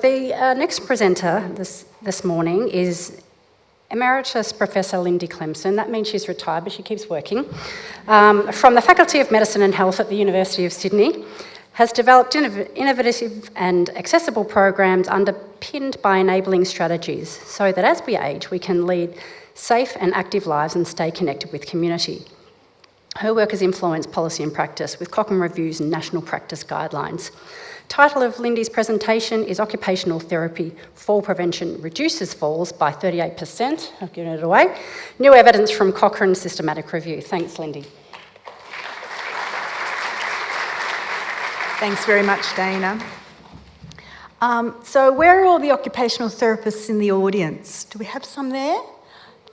the next presenter this morning is Emeritus Prof Lindy Clemson. That means she's retired, but she keeps working. From the Faculty of Medicine and Health at the University of Sydney, has developed innovative and accessible programs underpinned by enabling strategies so that as we age, we can lead safe and active lives and stay connected with community. Her work has influenced policy and practice with Cochrane reviews and national practice guidelines. Title of Lindy's presentation is Occupational Therapy, Fall Prevention Reduces Falls by 38%. I've given it away. New evidence from Cochrane Systematic Review. Thanks, Lindy. Thanks very much, Daina. So where are all the occupational therapists in the audience? Do we have some there?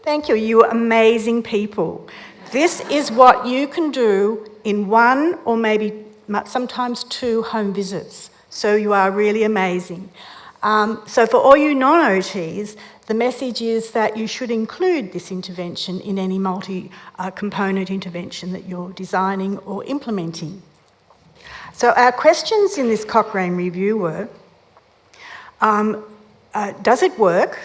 Thank you, you amazing people. This is what you can do in one or maybe sometimes two home visits. So you are really amazing. So for all you non-OTs, the message is that you should include this intervention in any multi-component intervention that you're designing or implementing. So our questions in this Cochrane review were, does it work?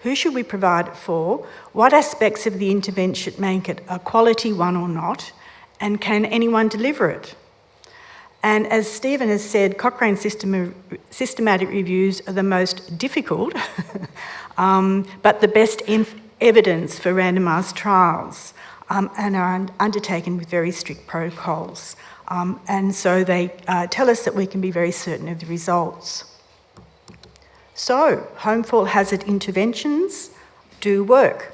Who should we provide it for? What aspects of the intervention make it a quality one or not? And can anyone deliver it? And as Stephen has said, Cochrane systematic reviews are the most difficult, but the best evidence for randomised trials, and are undertaken with very strict protocols. And so they tell us that we can be very certain of the results. So, home fall hazard interventions do work.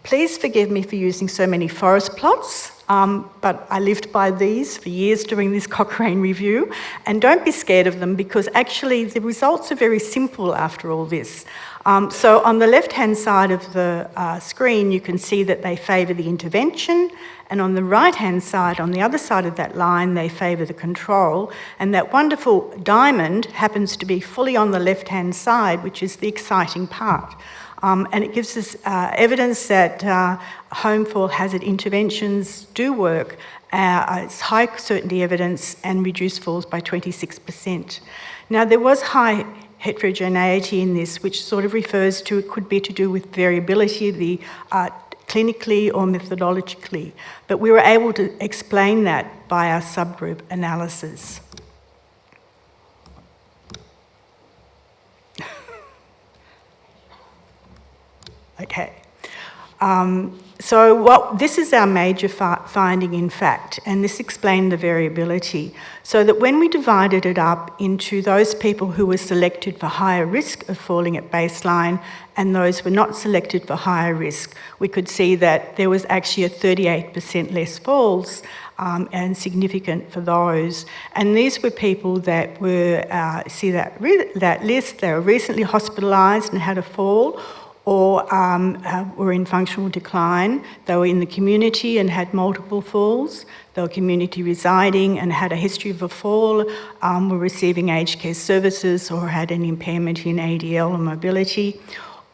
Please forgive me for using so many forest plots, but I lived by these for years during this Cochrane review, and don't be scared of them because actually the results are very simple after all this. So on the left-hand side of the screen, you can see that they favour the intervention, and on the right-hand side, on the other side of that line, they favour the control, and that wonderful diamond happens to be fully on the left-hand side, which is the exciting part. And it gives us evidence that home fall hazard interventions do work. It's high certainty evidence and reduce falls by 26%. Now, there was high heterogeneity in this, which sort of refers to, it could be to do with variability, clinically or methodologically, but we were able to explain that by our subgroup analysis. Okay. So this is our major finding in fact, and this explained the variability. So that when we divided it up into those people who were selected for higher risk of falling at baseline and those who were not selected for higher risk, we could see that there was actually a 38% less falls and significant for those. And these were people that were, see that list, they were recently hospitalised and had a fall, or were in functional decline. They were in the community and had multiple falls. They were community residing and had a history of a fall, were receiving aged care services or had an impairment in ADL or mobility,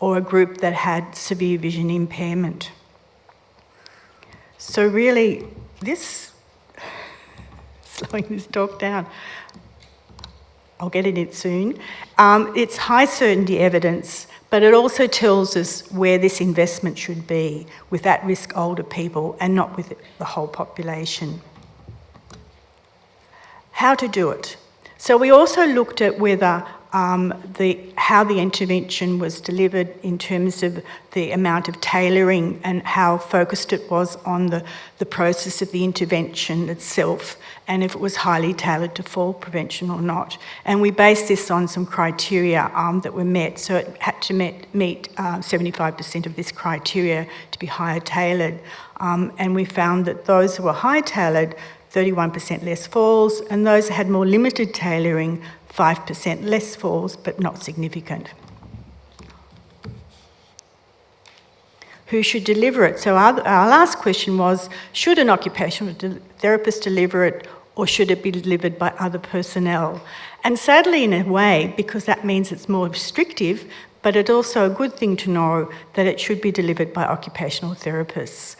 or a group that had severe vision impairment. So really, slowing this talk down, I'll get in it soon. It's high certainty evidence, but it also tells us where this investment should be with at-risk older people and not with the whole population. How to do it. So we also looked at whether how the intervention was delivered in terms of the amount of tailoring and how focused it was on the process of the intervention itself, and if it was highly tailored to fall prevention or not. And we based this on some criteria that were met, so it had to meet 75% of this criteria to be higher tailored. And we found that those who were high tailored, 31% less falls, and those that had more limited tailoring, 5% less falls, but not significant. Who should deliver it? So our last question was, should an occupational therapist deliver it, or should it be delivered by other personnel? And sadly, in a way, because that means it's more restrictive, but it's also a good thing to know that it should be delivered by occupational therapists.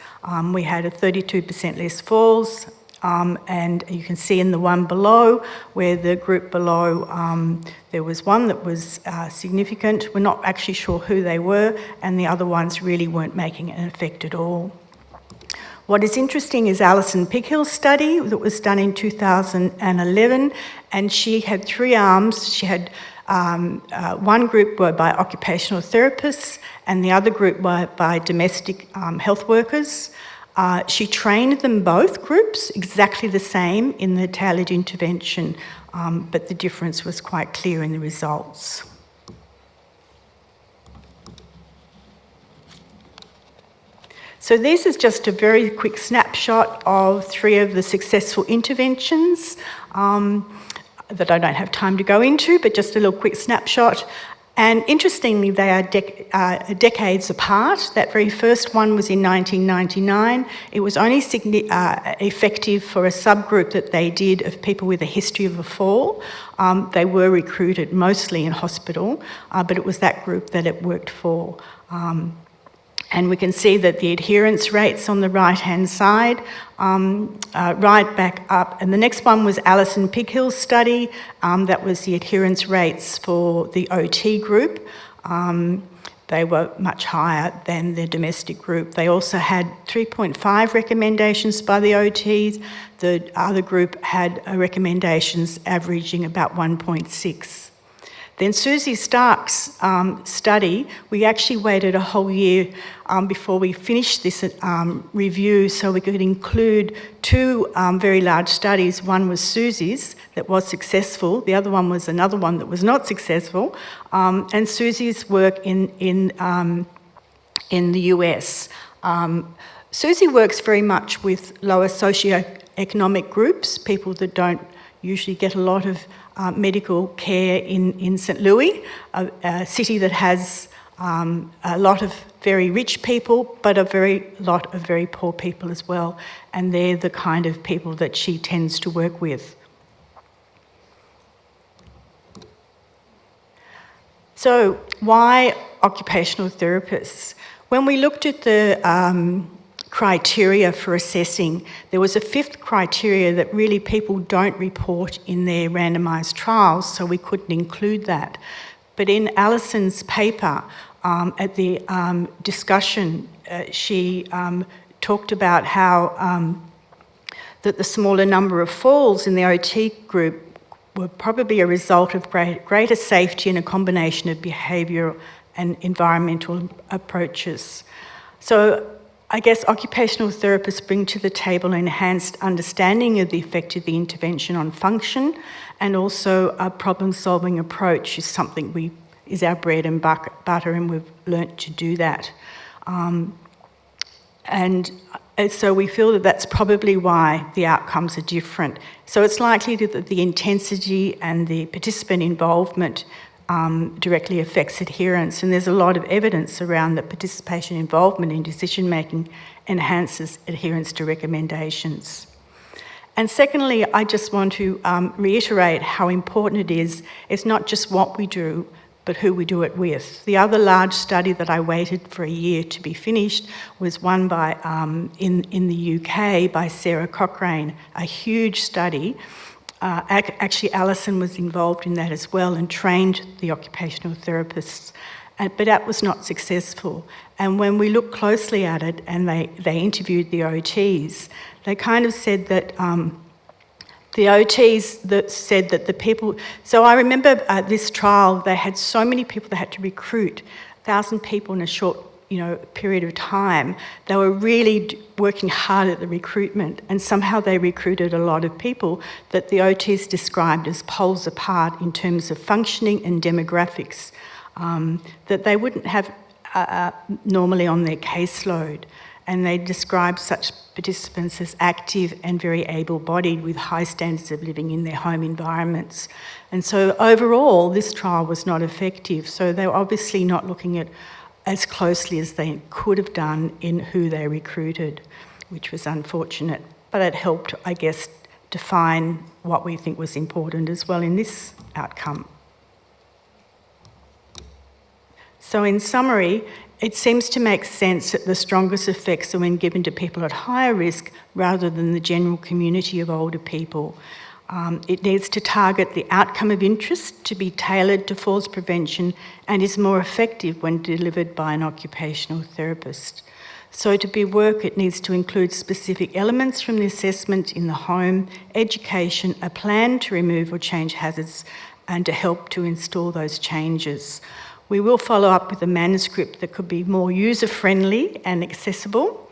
We had a 32% less falls, And you can see in the one below, where the group below, there was one that was significant. We're not actually sure who they were, and the other ones really weren't making an effect at all. What is interesting is Alison Pighill's study that was done in 2011, and she had 3 arms. She had one group were by occupational therapists, and the other group were by domestic health workers. She trained them both groups exactly the same in the tailored intervention, but the difference was quite clear in the results. So this is just a very quick snapshot of 3 of the successful interventions that I don't have time to go into, but just a little quick snapshot. And interestingly, they are decades apart. That very first one was in 1999. It was only effective for a subgroup that they did of people with a history of a fall. They were recruited mostly in hospital, but it was that group that it worked for. And we can see that the adherence rates on the right-hand side, right back up. And the next one was Alison Pighill's study. That was the adherence rates for the OT group. They were much higher than the domestic group. They also had 3.5 recommendations by the OTs. The other group had recommendations averaging about 1.6. Then Susie Stark's study, we actually waited a whole year before we finished this review so we could include 2 very large studies. One was Susie's that was successful. The other one was another one that was not successful. And Susie's work in the US. Susie works very much with lower socioeconomic groups, people that don't usually get a lot of medical care in St. Louis, a city that has a lot of very rich people, but a lot of very poor people as well. And they're the kind of people that she tends to work with. So why occupational therapists? When we looked at the criteria for assessing, there was a 5th criteria that really people don't report in their randomised trials, so we couldn't include that. But in Alison's paper, at the discussion, she talked about how that the smaller number of falls in the OT group were probably a result of greater safety and a combination of behavioural and environmental approaches. So I guess occupational therapists bring to the table enhanced understanding of the effect of the intervention on function, and also a problem-solving approach is something is our bread and butter, and we've learnt to do that. And so we feel that that's probably why the outcomes are different. So it's likely that the intensity and the participant involvement directly affects adherence, and there's a lot of evidence around that participation involvement in decision-making enhances adherence to recommendations. And secondly, I just want to reiterate how important it is. It's not just what we do, but who we do it with. The other large study that I waited for a year to be finished was one by in the UK by Sarah Cochrane, a huge study. Actually, Alison was involved in that as well and trained the occupational therapists, but that was not successful. And when we looked closely at it and they interviewed the OTs, they kind of said that the OTs that said that the people... So I remember this trial, they had so many people they had to recruit, 1,000 people in a short period of time. They were really working hard at the recruitment, and somehow they recruited a lot of people that the OTs described as poles apart in terms of functioning and demographics, that they wouldn't have normally on their caseload. And they described such participants as active and very able-bodied with high standards of living in their home environments. And so overall, this trial was not effective. So they were obviously not looking at as closely as they could have done in who they recruited, which was unfortunate. But it helped, I guess, define what we think was important as well in this outcome. So in summary, it seems to make sense that the strongest effects are when given to people at higher risk rather than the general community of older people. It needs to target the outcome of interest to be tailored to falls prevention and is more effective when delivered by an occupational therapist. So to be work, it needs to include specific elements from the assessment in the home, education, a plan to remove or change hazards, and to help to install those changes. We will follow up with a manuscript that could be more user-friendly and accessible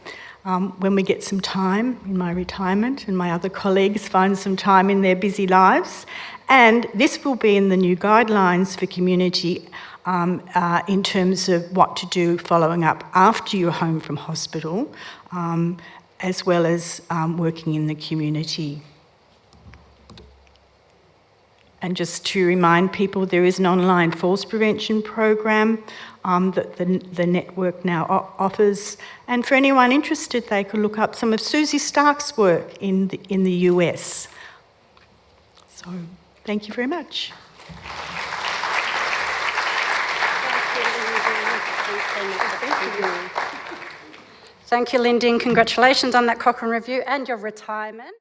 when we get some time in my retirement and my other colleagues find some time in their busy lives. And this will be in the new guidelines for community in terms of what to do following up after you're home from hospital, as well as working in the community. And just to remind people, there is an online falls prevention program that the network now offers. And for anyone interested, they could look up some of Susie Stark's work in the US. So thank you very much. Thank you, Lindy, and congratulations on that Cochrane review and your retirement.